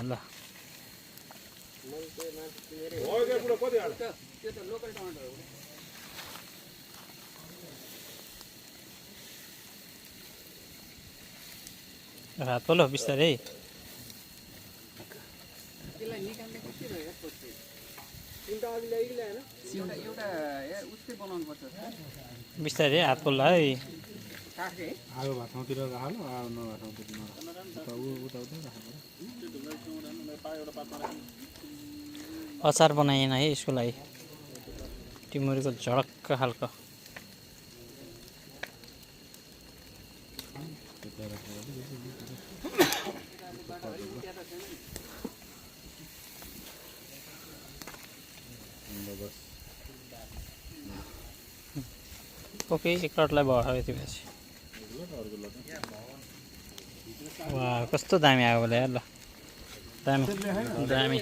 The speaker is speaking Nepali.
ल रात पो ल बिस्तारै बिस्तारै हात पोल्ला है आगो भएको ठाउँतिर राख्नु आगो नभएको ठाउँतिर नराख्नु उता अचार बनाएन है यसको लागि टिमुरको झडक्क खालको ओके एकलटलाई भयो यति पछि वा कस्तो दामी आयो होला यार ल दामी दामी